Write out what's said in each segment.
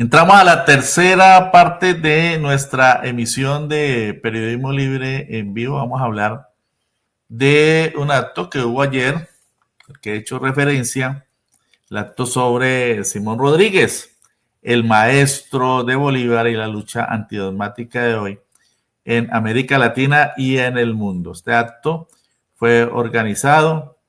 Entramos a la tercera parte de nuestra emisión de Periodismo Libre en vivo. Vamos a hablar de un acto que hubo ayer, que he hecho referencia, el acto sobre Simón Rodríguez, el maestro de Bolívar y la lucha antidogmática de hoy en América Latina y en el mundo. Este acto fue organizado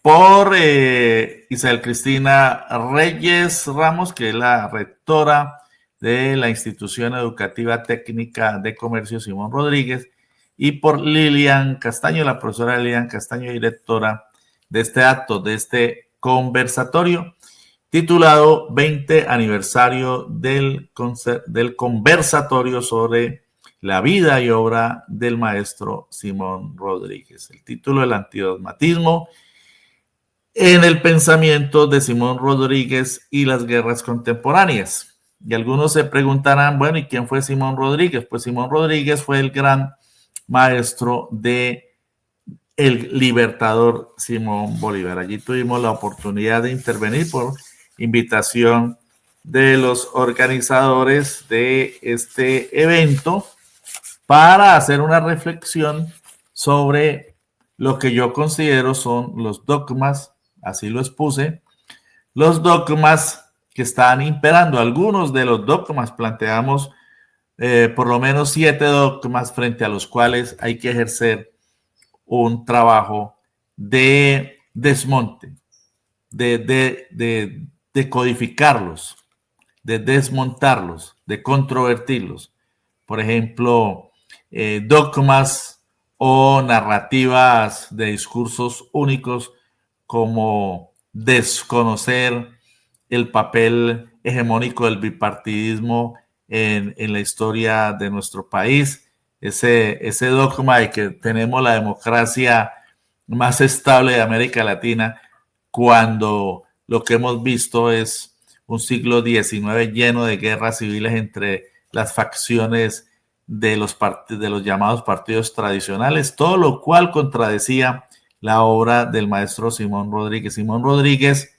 por Isabel Cristina Reyes Ramos, que es la rectora de la Institución Educativa Técnica de Comercio Simón Rodríguez, y por Lilian Castaño, la profesora Lilian Castaño, directora de este acto, de este conversatorio, titulado 20 aniversario del conversatorio sobre la vida y obra del maestro Simón Rodríguez. El título, el antidogmatismo en el pensamiento de Simón Rodríguez y las guerras contemporáneas. Y algunos se preguntarán, bueno, ¿y quién fue Simón Rodríguez? Pues Simón Rodríguez fue el gran maestro de el libertador Simón Bolívar. Allí tuvimos la oportunidad de intervenir por invitación de los organizadores de este evento para hacer una reflexión sobre lo que yo considero son los dogmas, así lo expuse, los dogmas que están imperando. Algunos de los dogmas planteamos por lo menos 7 dogmas frente a los cuales hay que ejercer un trabajo de desmonte, de codificarlos, de desmontarlos, de controvertirlos. Por ejemplo, dogmas o narrativas de discursos únicos como desconocer el papel hegemónico del bipartidismo en la historia de nuestro país, ese dogma de que tenemos la democracia más estable de América Latina, cuando lo que hemos visto es un siglo XIX lleno de guerras civiles entre las facciones de los llamados partidos tradicionales, todo lo cual contradecía la obra del maestro Simón Rodríguez. Simón Rodríguez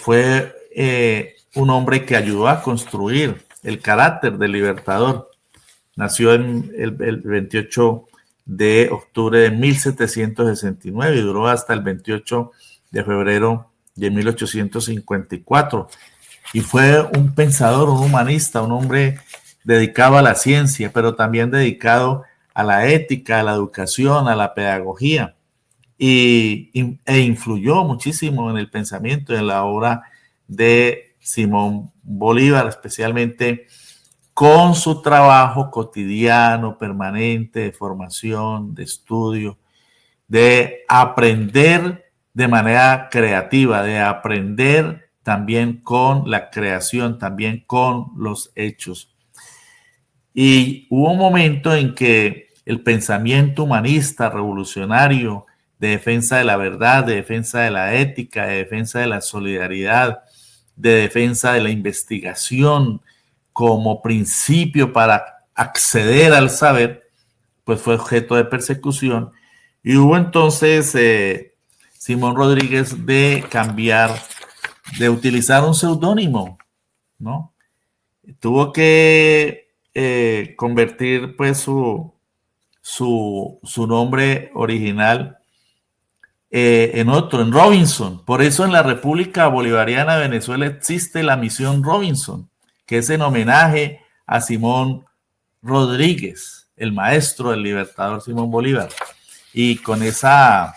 fue un hombre que ayudó a construir el carácter del libertador. Nació en el 28 de octubre de 1769 y duró hasta el 28 de febrero de 1854. Y fue un pensador, un humanista, un hombre dedicado a la ciencia, pero también dedicado a la ética, a la educación, a la pedagogía. E influyó muchísimo en el pensamiento, en la obra de Simón Bolívar, especialmente con su trabajo cotidiano, permanente, de formación, de estudio, de aprender de manera creativa, de aprender también con la creación, también con los hechos. Y hubo un momento en que el pensamiento humanista, revolucionario, de defensa de la verdad, de defensa de la ética, de defensa de la solidaridad, de defensa de la investigación como principio para acceder al saber, pues fue objeto de persecución. Y hubo entonces Simón Rodríguez de cambiar, de utilizar un seudónimo, ¿no? Tuvo que convertir pues su nombre original en otro, en Robinson. Por eso en la República Bolivariana de Venezuela existe la misión Robinson, que es en homenaje a Simón Rodríguez, el maestro del libertador Simón Bolívar. Y con esa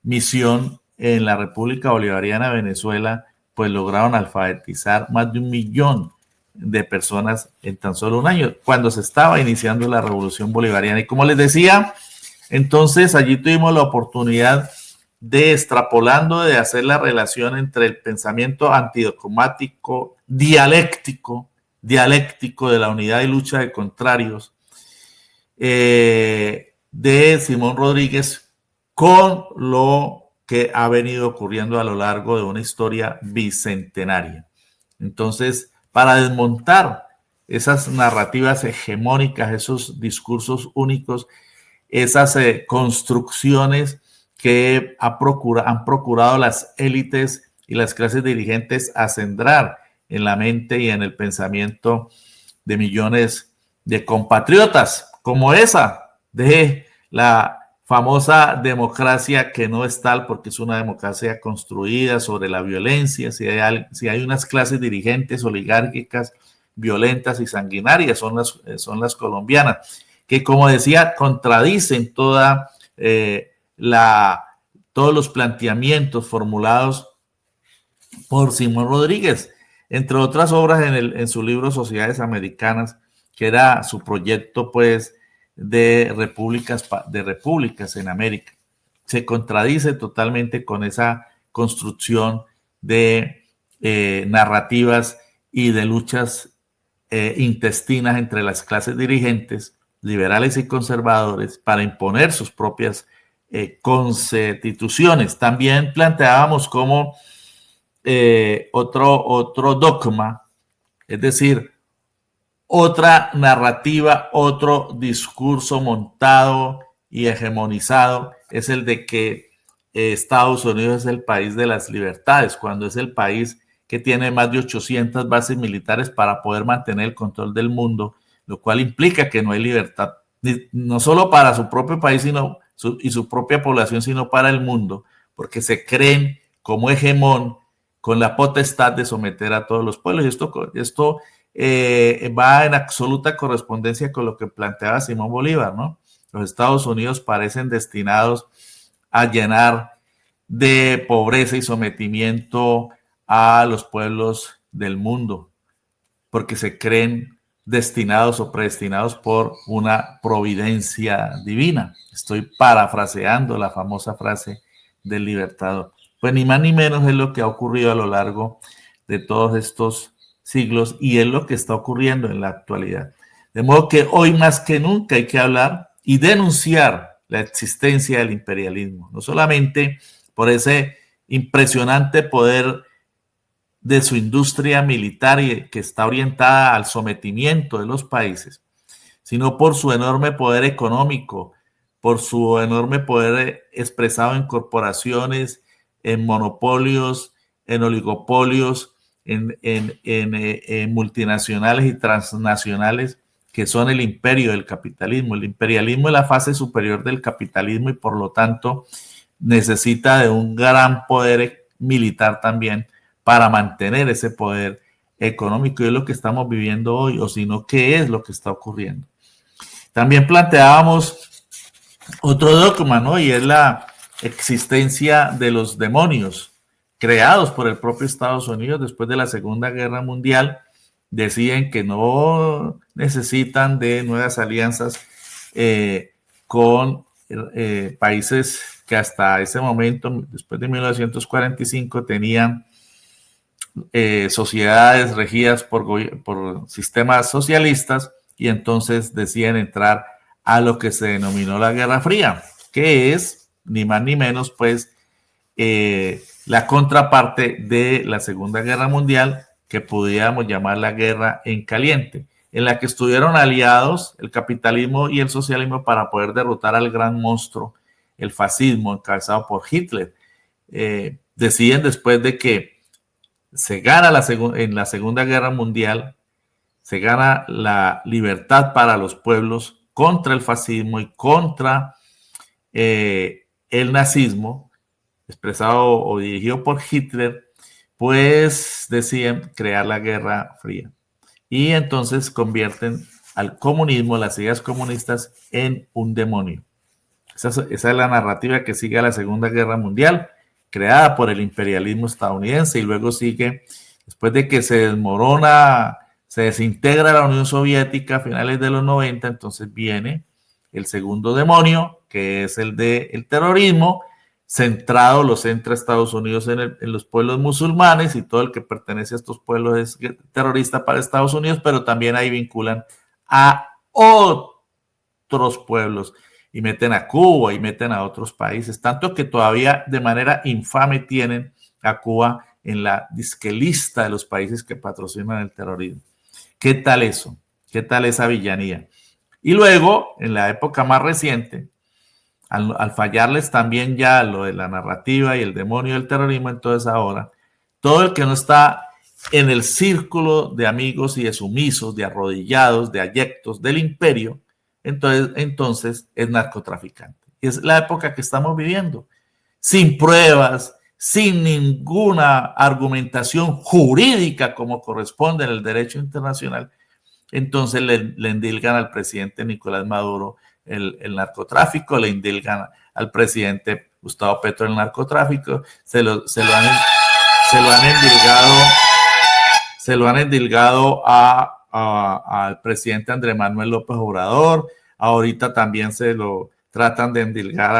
misión en la República Bolivariana de Venezuela, pues lograron alfabetizar más de 1 millón de personas en tan solo un año, cuando se estaba iniciando la Revolución Bolivariana. Y como les decía, entonces allí tuvimos la oportunidad de, extrapolando, de hacer la relación entre el pensamiento antidogmático, dialéctico de la unidad y lucha de contrarios de Simón Rodríguez con lo que ha venido ocurriendo a lo largo de una historia bicentenaria. Entonces, para desmontar esas narrativas hegemónicas, esos discursos únicos, esas construcciones que han procurado las élites y las clases dirigentes a sembrar en la mente y en el pensamiento de millones de compatriotas, como esa de la famosa democracia que no es tal porque es una democracia construida sobre la violencia. Si hay unas clases dirigentes oligárquicas violentas y sanguinarias, son las colombianas, que, como decía, contradicen todos los planteamientos formulados por Simón Rodríguez, entre otras obras en su libro Sociedades Americanas, que era su proyecto pues de repúblicas en América. Se contradice totalmente con esa construcción de narrativas y de luchas intestinas entre las clases dirigentes, liberales y conservadores, para imponer sus propias constituciones. También planteábamos como otro dogma, es decir, otra narrativa, otro discurso montado y hegemonizado, es el de que Estados Unidos es el país de las libertades, cuando es el país que tiene más de 800 bases militares para poder mantener el control del mundo, lo cual implica que no hay libertad, no solo para su propio país y su propia población, sino para el mundo, porque se creen como hegemón con la potestad de someter a todos los pueblos. Y esto va en absoluta correspondencia con lo que planteaba Simón Bolívar, ¿no? Los Estados Unidos parecen destinados a llenar de pobreza y sometimiento a los pueblos del mundo, porque se creen destinados o predestinados por una providencia divina. Estoy parafraseando la famosa frase del Libertador. Pues ni más ni menos es lo que ha ocurrido a lo largo de todos estos siglos y es lo que está ocurriendo en la actualidad. De modo que hoy más que nunca hay que hablar y denunciar la existencia del imperialismo, no solamente por ese impresionante poder de su industria militar y que está orientada al sometimiento de los países, sino por su enorme poder económico, por su enorme poder expresado en corporaciones, en monopolios, en oligopolios, en multinacionales y transnacionales que son el imperio del capitalismo. El imperialismo es la fase superior del capitalismo y por lo tanto necesita de un gran poder militar también para mantener ese poder económico, y es lo que estamos viviendo hoy, o si no, ¿qué es lo que está ocurriendo? También planteábamos otro dogma, ¿no? Y es la existencia de los demonios creados por el propio Estados Unidos después de la Segunda Guerra Mundial. Decían que no necesitan de nuevas alianzas con países que hasta ese momento, después de 1945, tenían sociedades regidas por sistemas socialistas, y entonces decían entrar a lo que se denominó la Guerra Fría, que es ni más ni menos pues la contraparte de la Segunda Guerra Mundial, que pudiéramos llamar la Guerra en Caliente, en la que estuvieron aliados el capitalismo y el socialismo para poder derrotar al gran monstruo, el fascismo, encabezado por Hitler. Deciden, después de que se gana en la Segunda Guerra Mundial, se gana la libertad para los pueblos contra el fascismo y contra el nazismo, expresado o dirigido por Hitler, pues deciden crear la Guerra Fría. Y entonces convierten al comunismo, las ideas comunistas, en un demonio. Esa es la narrativa que sigue a la Segunda Guerra Mundial, creada por el imperialismo estadounidense, y luego sigue, después de que se desmorona, se desintegra la Unión Soviética a finales de los 90, entonces viene el segundo demonio, que es el del terrorismo, lo centra Estados Unidos en los pueblos musulmanes, y todo el que pertenece a estos pueblos es terrorista para Estados Unidos, pero también ahí vinculan a otros pueblos y meten a Cuba y meten a otros países, tanto que todavía de manera infame tienen a Cuba en la disquelista de los países que patrocinan el terrorismo. ¿Qué tal eso? ¿Qué tal esa villanía? Y luego, en la época más reciente, al fallarles también ya lo de la narrativa y el demonio del terrorismo, entonces ahora todo el que no está en el círculo de amigos y de sumisos, de arrodillados, de ayectos del imperio, entonces es narcotraficante. Y es la época que estamos viviendo, sin pruebas, sin ninguna argumentación jurídica como corresponde en el derecho internacional. Entonces le endilgan al presidente Nicolás Maduro el narcotráfico, le endilgan al presidente Gustavo Petro el narcotráfico, se lo han endilgado al presidente Andrés Manuel López Obrador. Ahorita también se lo tratan de endilgar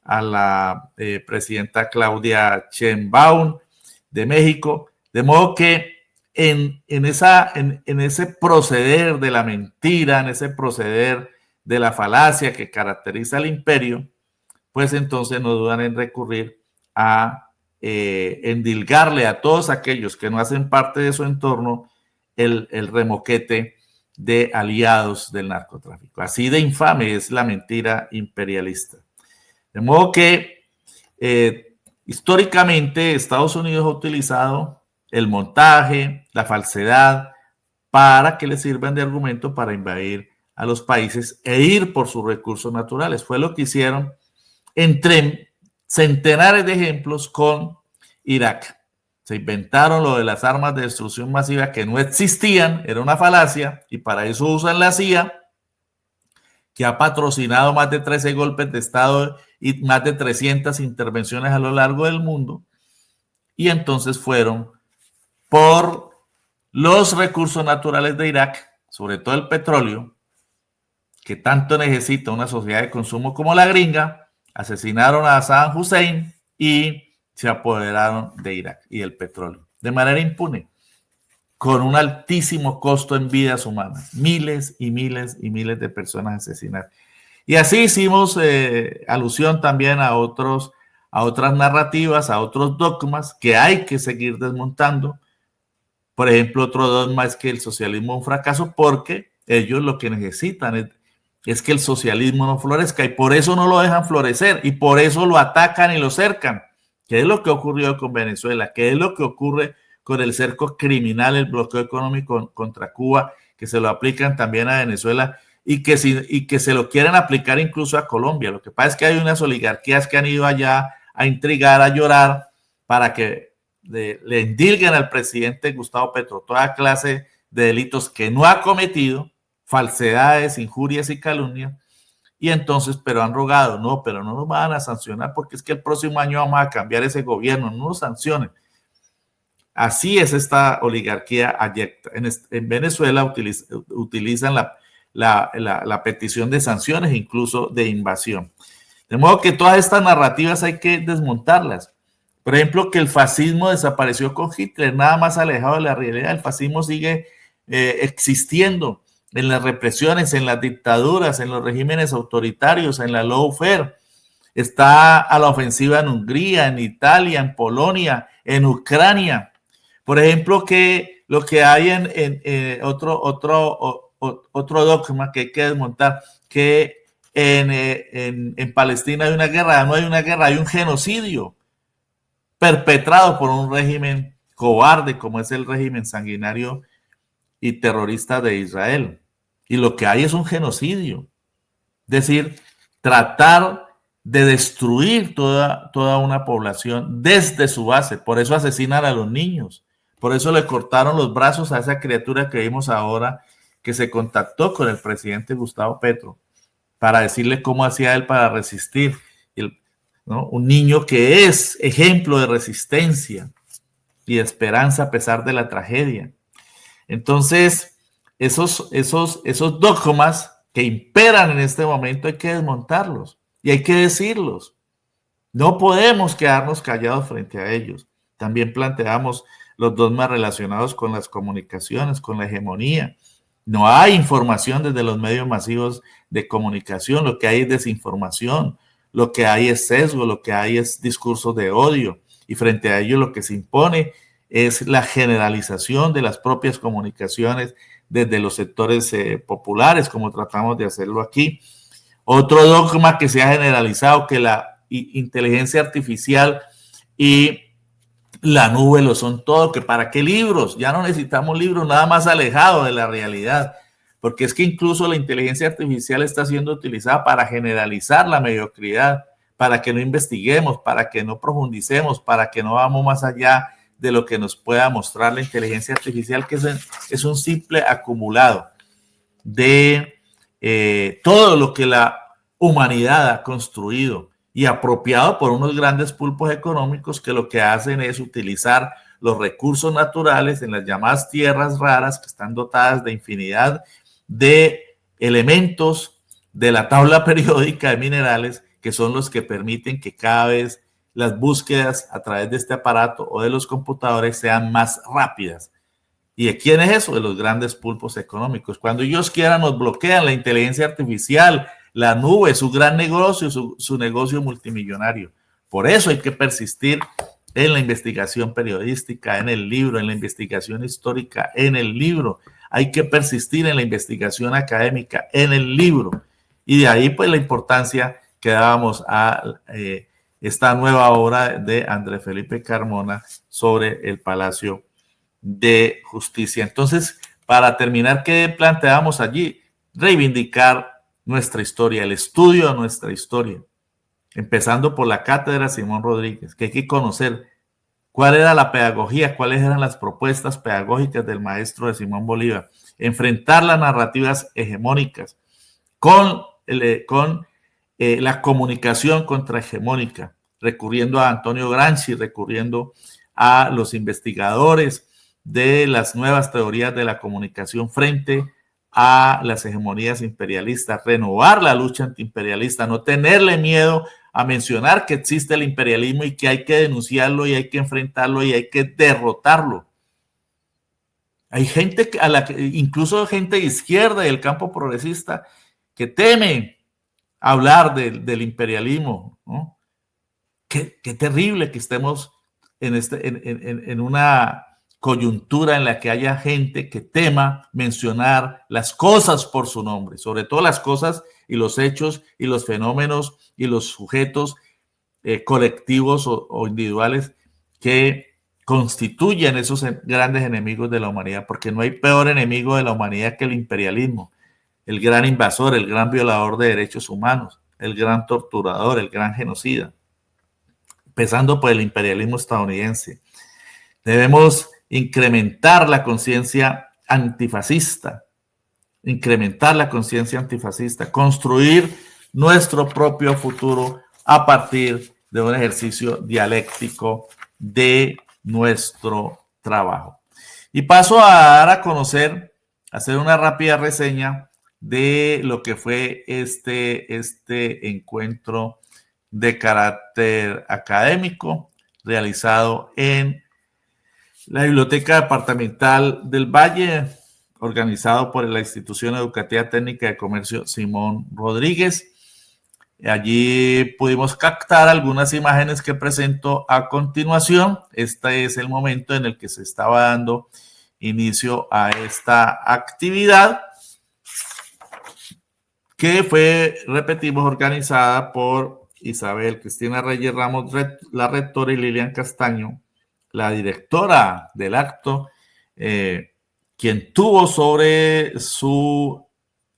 a la presidenta Claudia Sheinbaum de México. De modo que en ese proceder de la mentira, en ese proceder de la falacia que caracteriza al imperio, pues entonces no dudan en recurrir a endilgarle a todos aquellos que no hacen parte de su entorno el remoquete de aliados del narcotráfico. Así de infame es la mentira imperialista. De modo que históricamente Estados Unidos ha utilizado el montaje, la falsedad, para que le sirvan de argumento para invadir a los países e ir por sus recursos naturales. Fue lo que hicieron entre centenares de ejemplos con Irak. Se inventaron lo de las armas de destrucción masiva que no existían, era una falacia, y para eso usan la CIA, que ha patrocinado más de 13 golpes de Estado y más de 300 intervenciones a lo largo del mundo. Y entonces fueron por los recursos naturales de Irak, sobre todo el petróleo, que tanto necesita una sociedad de consumo como la gringa, asesinaron a Saddam Hussein y se apoderaron de Irak y del petróleo de manera impune, con un altísimo costo en vidas humanas, miles y miles y miles de personas asesinadas. Y así hicimos alusión también a otras narrativas, a otros dogmas que hay que seguir desmontando. Por ejemplo, otro dogma es que el socialismo es un fracaso, porque ellos lo que necesitan es que el socialismo no florezca, y por eso no lo dejan florecer, y por eso lo atacan y lo cercan. ¿Qué es lo que ocurrió con Venezuela? ¿Qué es lo que ocurre con el cerco criminal, el bloqueo económico contra Cuba, que se lo aplican también a Venezuela y que se lo quieren aplicar incluso a Colombia? Lo que pasa es que hay unas oligarquías que han ido allá a intrigar, a llorar, para que le endilguen al presidente Gustavo Petro toda clase de delitos que no ha cometido, falsedades, injurias y calumnias. Y entonces, pero han rogado, no, pero no nos van a sancionar, porque es que el próximo año vamos a cambiar ese gobierno, no nos sancionen. Así es esta oligarquía abyecta. En Venezuela utilizan la petición de sanciones, incluso de invasión. De modo que todas estas narrativas hay que desmontarlas. Por ejemplo, que el fascismo desapareció con Hitler, nada más alejado de la realidad. El fascismo sigue existiendo en las represiones, en las dictaduras, en los regímenes autoritarios, en la lawfare. Está a la ofensiva en Hungría, en Italia, en Polonia, en Ucrania. Por ejemplo, que lo que hay en otro dogma que hay que desmontar, que en Palestina hay una guerra. No hay una guerra, hay un genocidio perpetrado por un régimen cobarde como es el régimen sanguinario y terrorista de Israel. Y lo que hay es un genocidio. Es decir, tratar de destruir toda una población desde su base. Por eso asesinan a los niños. Por eso le cortaron los brazos a esa criatura que vimos ahora, que se contactó con el presidente Gustavo Petro para decirle cómo hacía él para resistir. ¿No? Un niño que es ejemplo de resistencia y de esperanza a pesar de la tragedia. Entonces, esos dogmas que imperan en este momento hay que desmontarlos y hay que decirlos. No podemos quedarnos callados frente a ellos. También planteamos los dogmas relacionados con las comunicaciones, con la hegemonía. No hay información desde los medios masivos de comunicación, lo que hay es desinformación, lo que hay es sesgo, lo que hay es discursos de odio, y frente a ello lo que se impone es la generalización de las propias comunicaciones desde los sectores populares, como tratamos de hacerlo aquí. Otro dogma que se ha generalizado, que la inteligencia artificial y La nube lo son todo, que para qué libros, ya no necesitamos libros nada más alejados de la realidad, porque es que incluso la inteligencia artificial está siendo utilizada para generalizar la mediocridad, para que no investiguemos, para que no profundicemos, para que no vamos más allá de lo que nos pueda mostrar la inteligencia artificial, que es un simple acumulado de todo lo que la humanidad ha construido y apropiado por unos grandes pulpos económicos que lo que hacen es utilizar los recursos naturales en las llamadas tierras raras, que están dotadas de infinidad de elementos de la tabla periódica de minerales, que son los que permiten que cada vez las búsquedas a través de este aparato o de los computadores sean más rápidas. ¿Y de quién es eso? De los grandes pulpos económicos. Cuando ellos quieran nos bloquean la inteligencia artificial, la nube, su gran negocio, su negocio multimillonario. Por eso hay que persistir en la investigación periodística, en el libro, en la investigación histórica, en el libro. Hay que persistir en la investigación académica, en el libro. Y de ahí pues la importancia que dábamos a esta nueva obra de Andrés Felipe Carmona sobre el Palacio de Justicia. Entonces, para terminar, ¿qué planteamos allí? Reivindicar nuestra historia, el estudio de nuestra historia, empezando por la cátedra Simón Rodríguez, que hay que conocer cuál era la pedagogía, cuáles eran las propuestas pedagógicas del maestro de Simón Bolívar, enfrentar las narrativas hegemónicas con la comunicación contrahegemónica, recurriendo a Antonio Gramsci, recurriendo a los investigadores de las nuevas teorías de la comunicación frente a las hegemonías imperialistas, renovar la lucha antiimperialista, no tenerle miedo a mencionar que existe el imperialismo y que hay que denunciarlo y hay que enfrentarlo y hay que derrotarlo. Hay gente, incluso gente de izquierda y del campo progresista, que teme hablar del imperialismo, ¿no? Qué terrible que estemos en una coyuntura en la que haya gente que tema mencionar las cosas por su nombre, sobre todo las cosas y los hechos y los fenómenos y los sujetos colectivos o individuales que constituyen esos grandes enemigos de la humanidad, porque no hay peor enemigo de la humanidad que el imperialismo, el gran invasor, el gran violador de derechos humanos, el gran torturador, el gran genocida, empezando por el imperialismo estadounidense. Debemos incrementar la conciencia antifascista, construir nuestro propio futuro a partir de un ejercicio dialéctico de nuestro trabajo. Y paso a dar a conocer, hacer una rápida reseña de lo que fue este encuentro de carácter académico realizado en la Biblioteca Departamental del Valle, organizado por la Institución Educativa Técnica de Comercio Simón Rodríguez. Allí pudimos captar algunas imágenes que presento a continuación. Este es el momento en el que se estaba dando inicio a esta actividad, que fue, repetimos, organizada por Isabel Cristina Reyes Ramos, la rectora, y Lilian Castaño, la directora del acto, quien tuvo sobre sus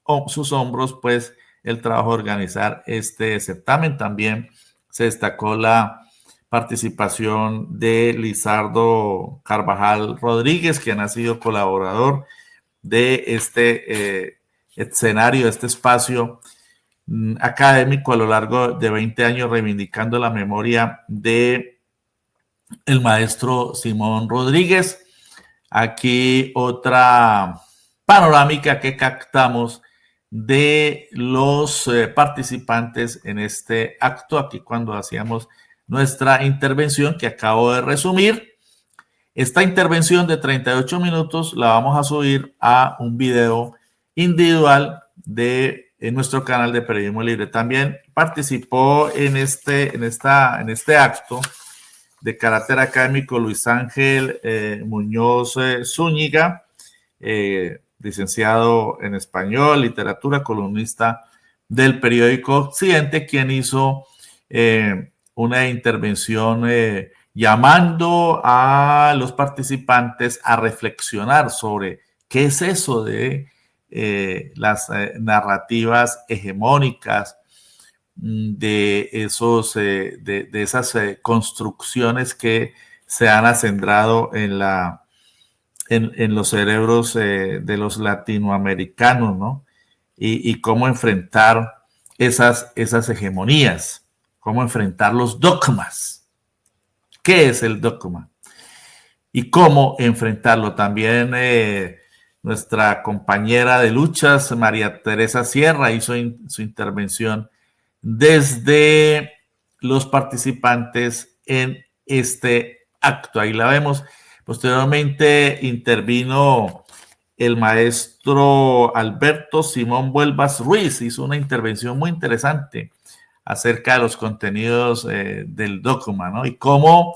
hombros pues el trabajo de organizar este certamen. También se destacó la participación de Lizardo Carvajal Rodríguez, quien ha sido colaborador de este escenario, este espacio académico a lo largo de 20 años, reivindicando la memoria de el maestro Simón Rodríguez. Aquí otra panorámica que captamos de los participantes en este acto, aquí cuando hacíamos nuestra intervención que acabo de resumir. Esta intervención de 38 minutos la vamos a subir a un video individual en nuestro canal de Periodismo Libre. También participó en este acto de carácter académico Luis Ángel Muñoz Zúñiga, licenciado en español, literatura, columnista del periódico Occidente, quien hizo una intervención llamando a los participantes a reflexionar sobre qué es eso de las narrativas hegemónicas, de esas construcciones que se han acendrado en los cerebros de los latinoamericanos, ¿no? Y cómo enfrentar esas hegemonías, cómo enfrentar los dogmas. ¿Qué es el dogma? Y cómo enfrentarlo. También nuestra compañera de luchas, María Teresa Sierra, hizo su intervención desde los participantes en este acto. Ahí la vemos. Posteriormente intervino el maestro Alberto Simón Vuelvas Ruiz, hizo una intervención muy interesante acerca de los contenidos del dogma, ¿no? Y cómo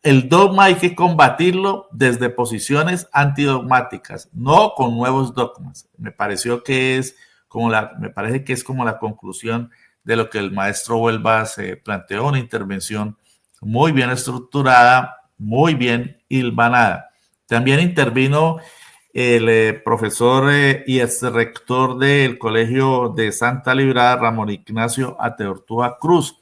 el dogma hay que combatirlo desde posiciones antidogmáticas, no con nuevos dogmas. Me parece que es como la conclusión de lo que el maestro Vuelvas planteó, una intervención muy bien estructurada, muy bien hilvanada. También intervino el profesor y ex rector del Colegio de Santa Librada, Ramón Ignacio Ateortúa Cruz,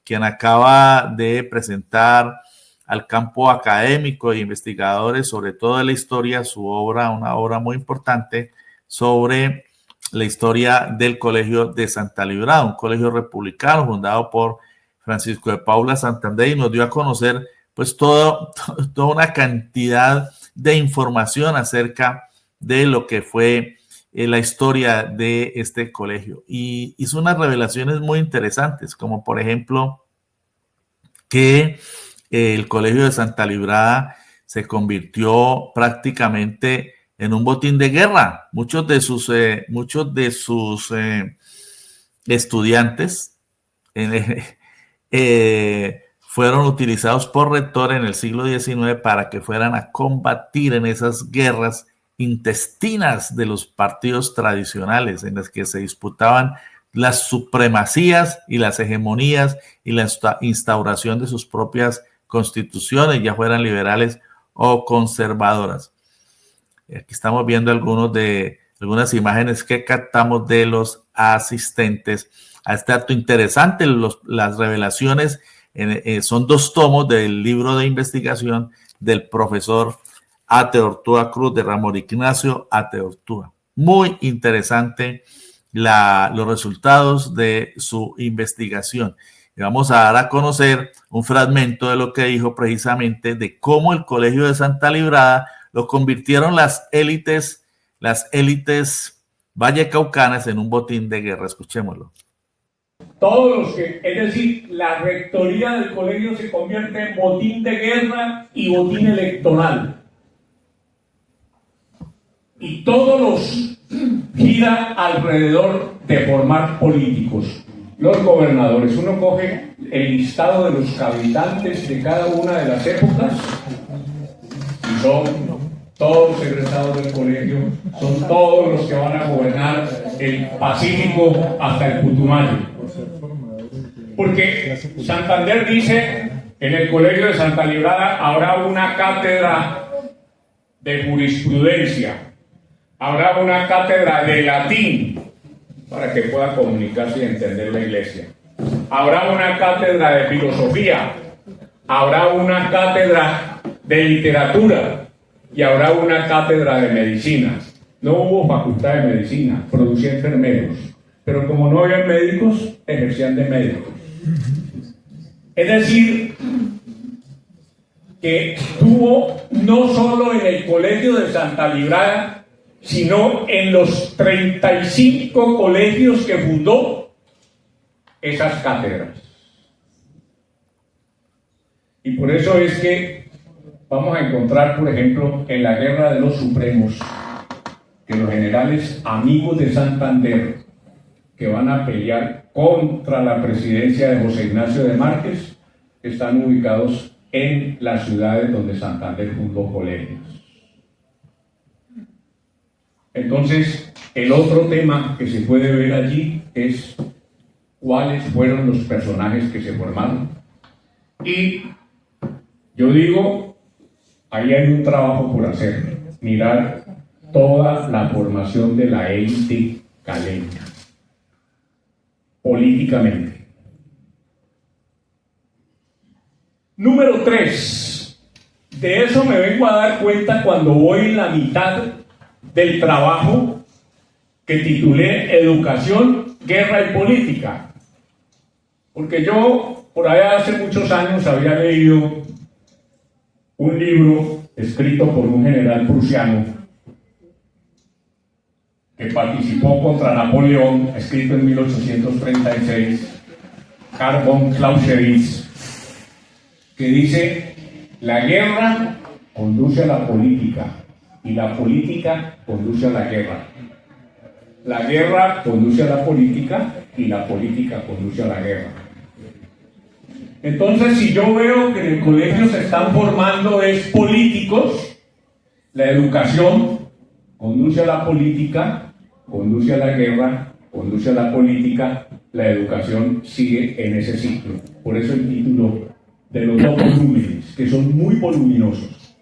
quien acaba de presentar al campo académico e investigadores sobre toda la historia, su obra, una obra muy importante sobre la historia del Colegio de Santa Librada, un colegio republicano fundado por Francisco de Paula Santander, y nos dio a conocer pues toda una cantidad de información acerca de lo que fue la historia de este colegio. Y hizo unas revelaciones muy interesantes, como por ejemplo que el Colegio de Santa Librada se convirtió prácticamente en un botín de guerra. Muchos de sus estudiantes fueron utilizados por rector en el siglo XIX para que fueran a combatir en esas guerras intestinas de los partidos tradicionales en las que se disputaban las supremacías y las hegemonías y la instauración de sus propias constituciones, ya fueran liberales o conservadoras. Aquí estamos viendo algunas imágenes que captamos de los asistentes a este acto interesante. Las revelaciones son 2 tomos del libro de investigación del profesor Ateortúa Cruz, de Ramón Ignacio Ateortúa. Muy interesante los resultados de su investigación. Y vamos a dar a conocer un fragmento de lo que dijo precisamente de cómo el Colegio de Santa Librada lo convirtieron las élites vallecaucanas en un botín de guerra. Escuchémoslo. Es decir, la rectoría del colegio se convierte en botín de guerra y botín electoral. Y todos gira alrededor de formar políticos. Los gobernadores, uno coge el listado de los habitantes de cada una de las épocas y son todos egresados del colegio, son todos los que van a gobernar el Pacífico hasta el Putumayo. Porque Santander dice, en el Colegio de Santa Librada habrá una cátedra de jurisprudencia, habrá una cátedra de latín, para que pueda comunicarse y entender la iglesia. Habrá una cátedra de filosofía, habrá una cátedra de literatura y habrá una cátedra de medicina. No hubo facultad de medicina, producía enfermeros, pero como no había médicos, ejercían de médicos. Es decir, que tuvo no solo en el Colegio de Santa Librada, sino en los 35 colegios que fundó, esas cátedras. Y por eso es que vamos a encontrar, por ejemplo, en la Guerra de los Supremos, que los generales amigos de Santander, que van a pelear contra la presidencia de José Ignacio de Márquez, están ubicados en las ciudades donde Santander fundó colegios. Entonces, el otro tema que se puede ver allí es cuáles fueron los personajes que se formaron. Y Yo digo, ahí hay un trabajo por hacer, mirar toda la formación de la élite caleña, políticamente. Número 3, de eso me vengo a dar cuenta cuando voy en la mitad del trabajo que titulé Educación, Guerra y Política. Porque yo, por allá hace muchos años, había leído un libro escrito por un general prusiano que participó contra Napoleón, escrito en 1836, Karl von Clausewitz, que dice: la guerra conduce a la política y la política conduce a la guerra. La guerra conduce a la política y la política conduce a la guerra. Entonces, si yo veo que en el colegio se están formando políticos, la educación conduce a la política, conduce a la guerra, conduce a la política, la educación sigue en ese ciclo. Por eso el título de los dos volúmenes, que son muy voluminosos.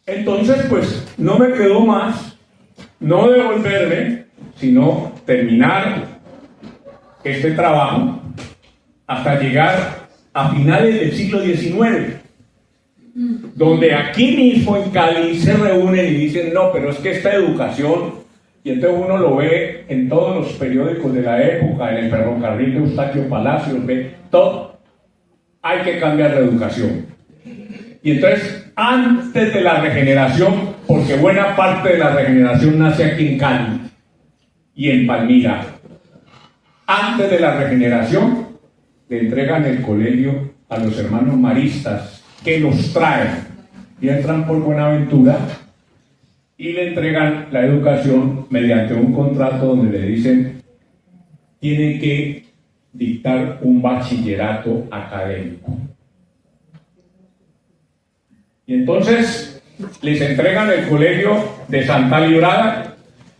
Entonces, pues, no me quedó más no devolverme, sino terminar este trabajo hasta llegar a finales del siglo XIX, donde aquí mismo en Cali se reúnen y dicen: no, pero es que esta educación, y entonces uno lo ve en todos los periódicos de la época, en el ferrocarril de Eustaquio Palacios, ve todo, hay que cambiar la educación. Y entonces, antes de la regeneración, porque buena parte de la regeneración nace aquí en Cali y en Palmira, antes de la regeneración, le entregan el colegio a los hermanos maristas, que los traen y entran por Buenaventura y le entregan la educación mediante un contrato donde le dicen: tienen que dictar un bachillerato académico. Y entonces les entregan el colegio de Santa Librada,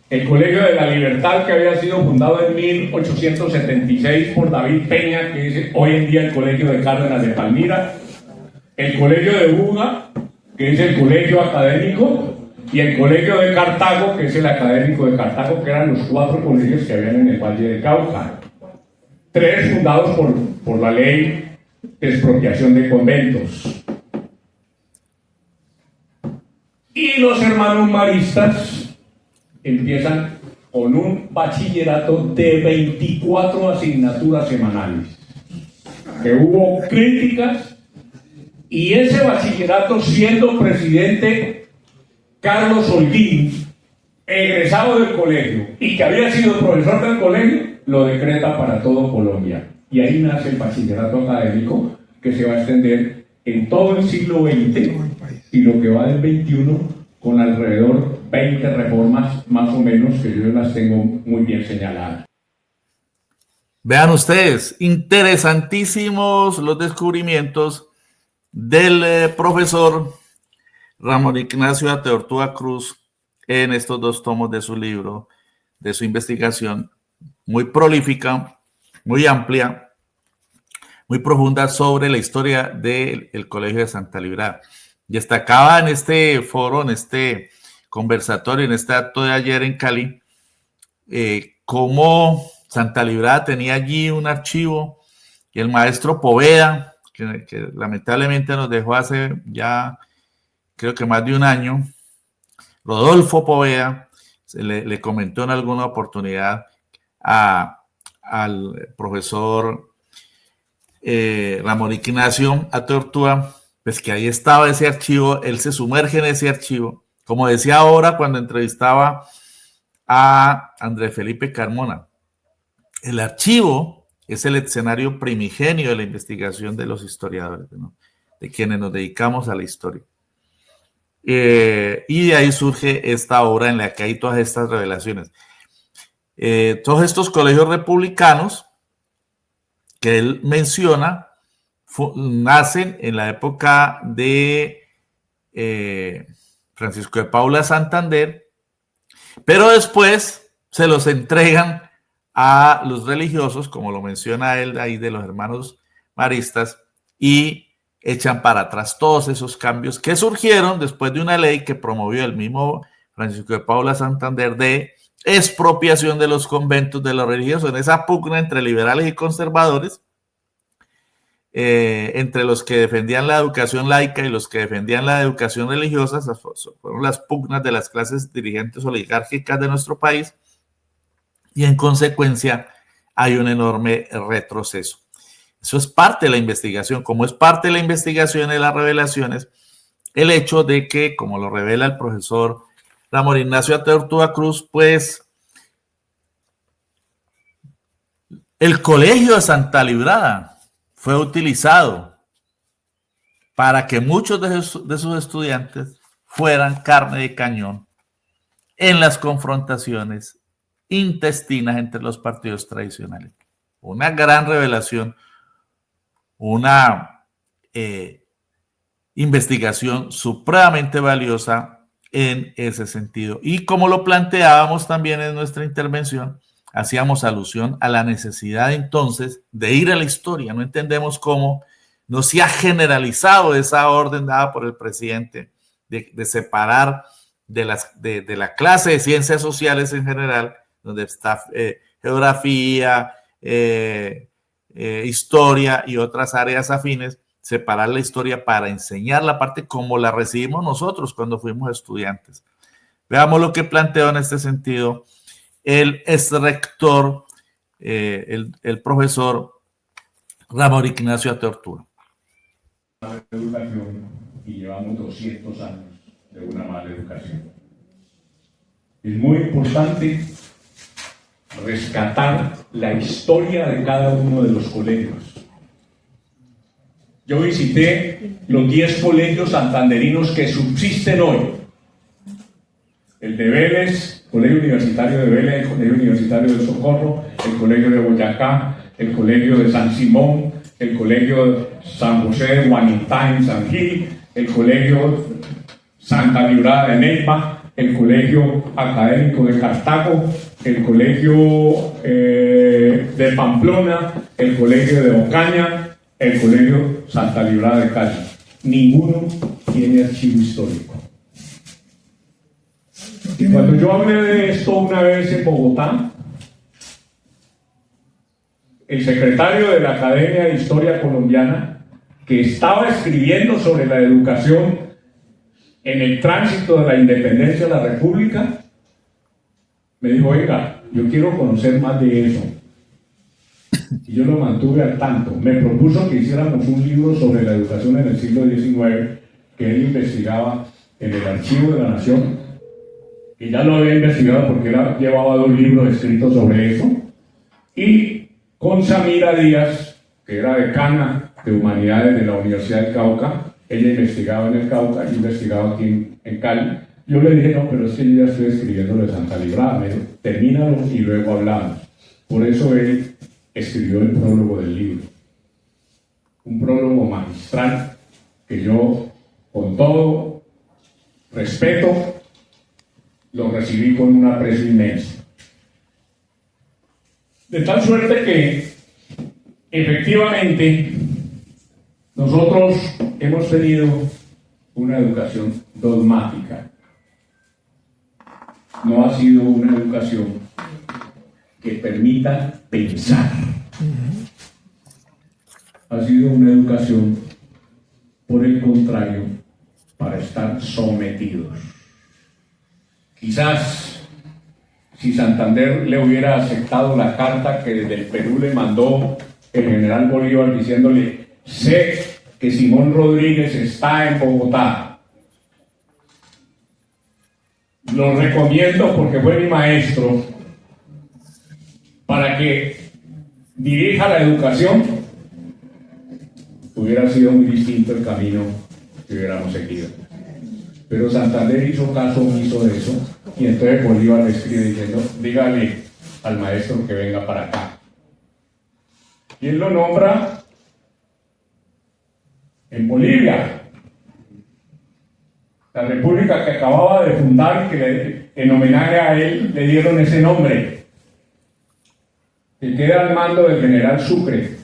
el colegio de la Libertad, que había sido fundado en 1876 por David Peña, que es hoy en día el colegio de Cárdenas de Palmira, el colegio de Buga, que es el colegio académico, y el colegio de Cartago, que es el académico de Cartago, que eran los 4 colegios que habían en el Valle del Cauca. 3 fundados por la ley de expropiación de conventos. Y los hermanos maristas empiezan con un bachillerato de 24 asignaturas semanales, que hubo críticas, y ese bachillerato, siendo presidente Carlos Holguín, egresado del colegio y que había sido profesor del colegio, lo decreta para todo Colombia. Y ahí nace el bachillerato académico, que se va a extender en todo el siglo XX y lo que va del XXI, con alrededor 20 reformas más o menos, que yo las tengo muy bien señaladas. Vean ustedes, interesantísimos los descubrimientos del profesor Ramón Ignacio Ateortúa Cruz en estos 2 tomos de su libro, de su investigación, muy prolífica, muy amplia, muy profunda, sobre la historia del Colegio de Santa Librada. Destacaba en este foro, en este conversatorio, en este acto de ayer en Cali, cómo Santa Librada tenía allí un archivo, y el maestro Poveda, que lamentablemente nos dejó hace ya creo que más de un año, Rodolfo Poveda, le comentó en alguna oportunidad al profesor Ramón Ignacio Ateortúa, pues que ahí estaba ese archivo. Él se sumerge en ese archivo, como decía ahora cuando entrevistaba a André Felipe Carmona. El archivo es el escenario primigenio de la investigación de los historiadores, ¿no?, de quienes nos dedicamos a la historia. Y de ahí surge esta obra en la que hay todas estas revelaciones. Todos estos colegios republicanos que él menciona nacen en la época de Francisco de Paula Santander, pero después se los entregan a los religiosos, como lo menciona él ahí de los hermanos maristas, y echan para atrás todos esos cambios que surgieron después de una ley que promovió el mismo Francisco de Paula Santander de expropiación de los conventos de los religiosos, en esa pugna entre liberales y conservadores, entre los que defendían la educación laica y los que defendían la educación religiosa. Esas fueron las pugnas de las clases dirigentes oligárquicas de nuestro país, y en consecuencia hay un enorme retroceso. Eso es parte de la investigación. Como es parte de la investigación y las revelaciones, el hecho de que, como lo revela el profesor Ramón Ignacio Ateortúa Cruz, pues el Colegio de Santa Librada fue utilizado para que muchos de sus estudiantes fueran carne de cañón en las confrontaciones intestinas entre los partidos tradicionales. Una gran revelación, una investigación supremamente valiosa en ese sentido. Y como lo planteábamos también en nuestra intervención, hacíamos alusión a la necesidad entonces de ir a la historia. No entendemos cómo no se ha generalizado esa orden dada por el presidente de separar de la clase de ciencias sociales en general, donde está geografía, historia y otras áreas afines, separar la historia para enseñar la parte como la recibimos nosotros cuando fuimos estudiantes. Veamos lo que planteó en este sentido el exrector, el profesor Ramón Ignacio Ateortúa. Educación, y llevamos 200 años de una mala educación. Es muy importante rescatar la historia de cada uno de los colegios. Yo visité los 10 colegios santanderinos que subsisten hoy. El de Vélez, Colegio Universitario de Vélez, el Colegio Universitario de Socorro, el Colegio de Boyacá, el Colegio de San Simón, el Colegio San José de Guanintá en San Gil, el Colegio Santa Librada de Neiva, el Colegio Académico de Cartago, el Colegio de Pamplona, el Colegio de Ocaña, el Colegio Santa Librada de Cali. Ninguno tiene archivo histórico. Y cuando yo hablé de esto una vez en Bogotá, el secretario de la Academia de Historia Colombiana, que estaba escribiendo sobre la educación en el tránsito de la independencia de la República, me dijo: oiga, yo quiero conocer más de eso. Y yo lo mantuve al tanto. Me propuso que hiciéramos un libro sobre la educación en el siglo XIX, que él investigaba en el Archivo de la Nación, y ya lo había investigado porque él llevaba 2 libros escritos sobre eso, y con Samira Díaz, que era decana de Humanidades de la Universidad del Cauca. Ella investigaba en el Cauca, yo investigaba aquí en Cali. Yo le dije: no, pero es que yo ya estoy escribiendo de Santa Librada. Me dijo: termínalo y luego hablamos. Por eso él escribió el prólogo del libro. Un prólogo magistral que yo, con todo respeto, lo recibí con un aprecio inmenso. De tal suerte que, efectivamente, nosotros hemos tenido una educación dogmática. No ha sido una educación que permita pensar. Ha sido una educación, por el contrario, para estar sometidos. Quizás si Santander le hubiera aceptado la carta que desde el Perú le mandó el general Bolívar diciéndole: sé que Simón Rodríguez está en Bogotá, lo recomiendo porque fue mi maestro, para que dirija la educación, hubiera sido muy distinto el camino que hubiéramos seguido. Pero Santander hizo caso omiso de eso, y entonces Bolívar le escribe diciendo: dígale al maestro que venga para acá. Y él lo nombra en Bolivia, la república que acababa de fundar y que en homenaje a él le dieron ese nombre. que queda al mando del general Sucre,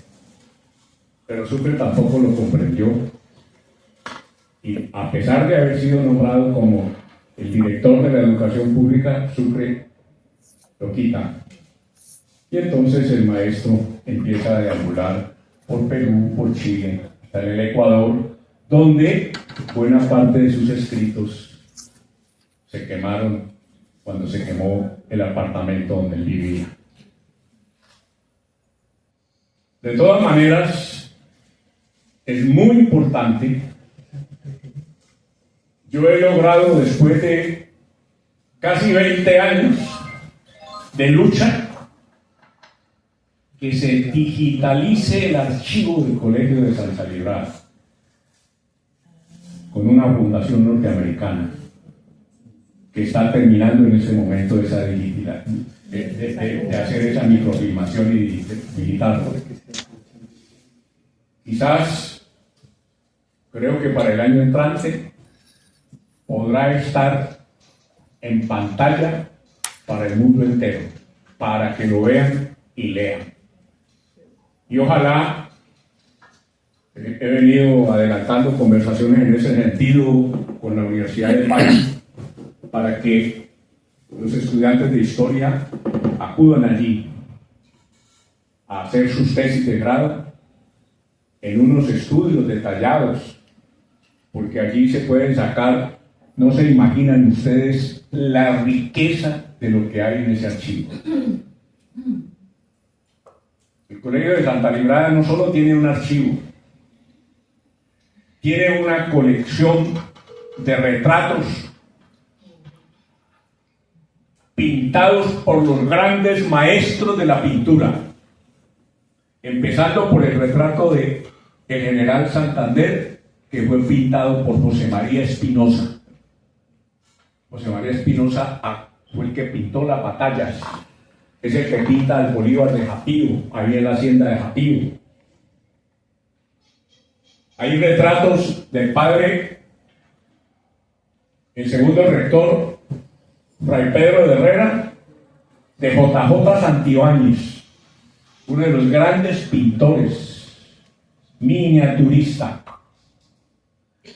pero Sucre tampoco lo comprendió. Y a pesar de haber sido nombrado como el director de la educación pública, Sucre lo quita. Y entonces el maestro empieza a deambular por Perú, por Chile, hasta en el Ecuador, donde buena parte de sus escritos se quemaron cuando se quemó el apartamento donde él vivía. De todas maneras, es muy importante. Yo he logrado, después de casi 20 años de lucha, que se digitalice el archivo del Colegio de Santa Librada con una fundación norteamericana que está terminando en ese momento esa de hacer esa microfilmación y digitarlo. Quizás, creo que para el año entrante podrá estar en pantalla para el mundo entero, para que lo vean y lean. Y ojalá, he venido adelantando conversaciones en ese sentido con la Universidad del País, para que los estudiantes de historia acudan allí a hacer sus tesis de grado en unos estudios detallados, porque allí se pueden sacar, no se imaginan ustedes la riqueza de lo que hay en ese archivo. El Colegio de Santa Librada no solo tiene un archivo, tiene una colección de retratos pintados por los grandes maestros de la pintura, empezando por el retrato de el general Santander, que fue pintado por José María Espinosa. José María Espinosa fue el que pintó las batallas, es el que pinta al Bolívar de Japío, ahí en la hacienda de Japío. Hay retratos del padre, el segundo rector, Fray Pedro de Herrera, de JJ Santibáñez, uno de los grandes pintores, miniaturista.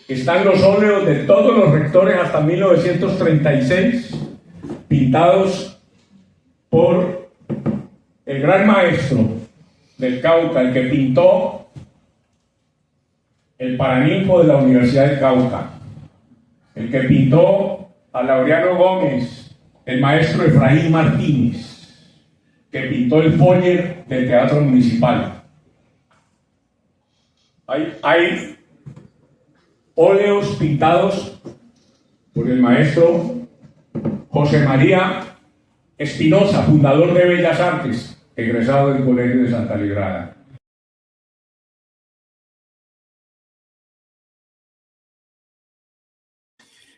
Están los óleos de todos los rectores hasta 1936, pintados por el gran maestro del Cauca, el que pintó el Paraninfo de la Universidad del Cauca, el que pintó a Laureano Gómez, el maestro Efraín Martínez, que pintó el foyer del Teatro Municipal. Hay óleos pintados por el maestro José María Espinosa, fundador de Bellas Artes, egresado del Colegio de Santa Librada.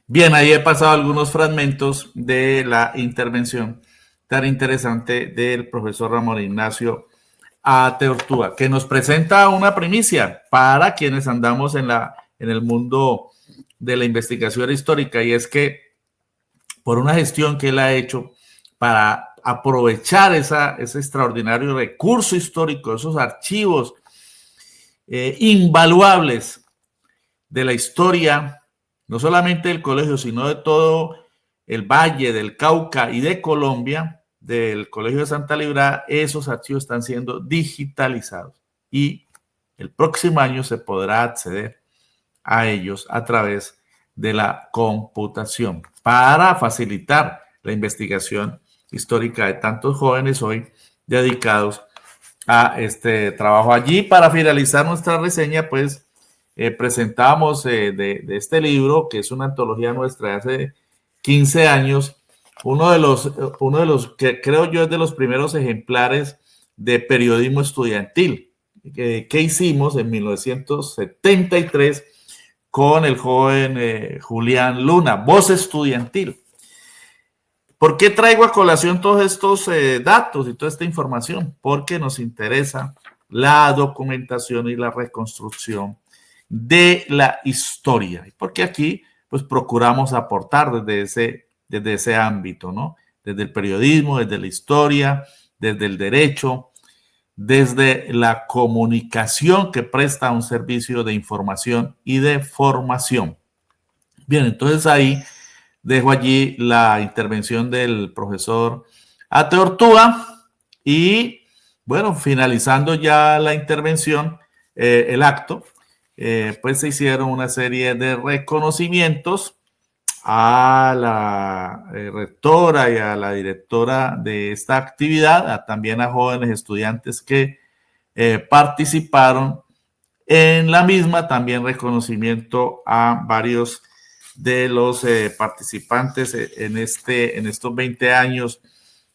Bien, ahí he pasado algunos fragmentos de la intervención tan interesante del profesor Ramón Ignacio Ateortúa, que nos presenta una primicia para quienes andamos en el mundo de la investigación histórica, y es que por una gestión que él ha hecho para aprovechar ese extraordinario recurso histórico, esos archivos invaluables de la historia, no solamente del colegio, sino de todo el Valle, del Cauca y de Colombia, del Colegio de Santa Librada. Esos archivos están siendo digitalizados y el próximo año se podrá acceder a ellos a través de la computación para facilitar la investigación histórica de tantos jóvenes hoy dedicados a este trabajo. Allí, para finalizar nuestra reseña, pues presentamos de este libro, que es una antología nuestra de hace 15 años, uno de los que creo yo es de los primeros ejemplares de periodismo estudiantil que hicimos en 1973 con el joven Julián Luna, Voz Estudiantil. ¿Por qué traigo a colación todos estos datos y toda esta información? Porque nos interesa la documentación y la reconstrucción de la historia. Porque aquí, pues, procuramos aportar desde ese ámbito, ¿no? Desde el periodismo, desde la historia, desde el derecho, desde la comunicación que presta un servicio de información y de formación. Bien, entonces ahí dejo allí la intervención del profesor Ate Ortúa y bueno, finalizando ya la intervención, el acto, pues se hicieron una serie de reconocimientos a la rectora y a la directora de esta actividad, también a jóvenes estudiantes que participaron en la misma, también reconocimiento a varios de los participantes en estos 20 años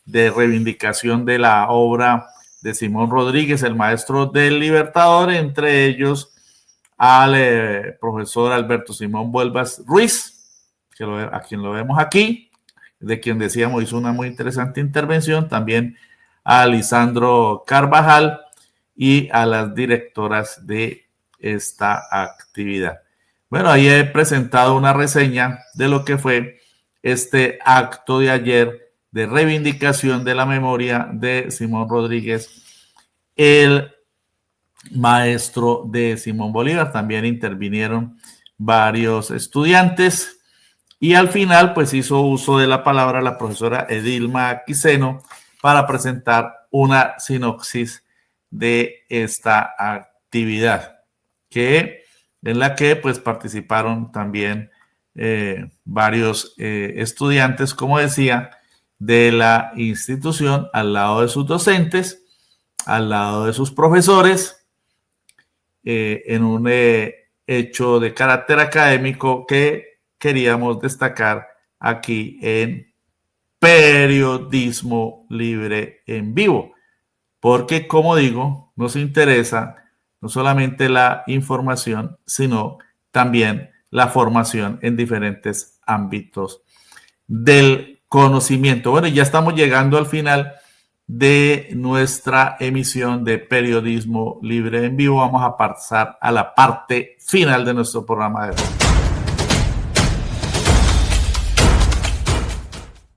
de reivindicación de la obra de Simón Rodríguez, el maestro del Libertador, entre ellos al profesor Alberto Simón Vuelvas Ruiz, a quien lo vemos aquí, de quien decíamos hizo una muy interesante intervención, también a Lisandro Carvajal y a las directoras de esta actividad. Bueno, ahí he presentado una reseña de lo que fue este acto de ayer de reivindicación de la memoria de Simón Rodríguez, el maestro de Simón Bolívar. También intervinieron varios estudiantes y al final pues hizo uso de la palabra la profesora Edilma Quiseno para presentar una sinopsis de esta actividad, en la que pues participaron también varios estudiantes, como decía, de la institución, al lado de sus docentes, al lado de sus profesores, en un hecho de carácter académico que queríamos destacar aquí en Periodismo Libre en Vivo, porque como digo, nos interesa no solamente la información, sino también la formación en diferentes ámbitos del conocimiento. Bueno, ya estamos llegando al final de nuestra emisión de Periodismo Libre en Vivo. Vamos a pasar a la parte final de nuestro programa de hoy.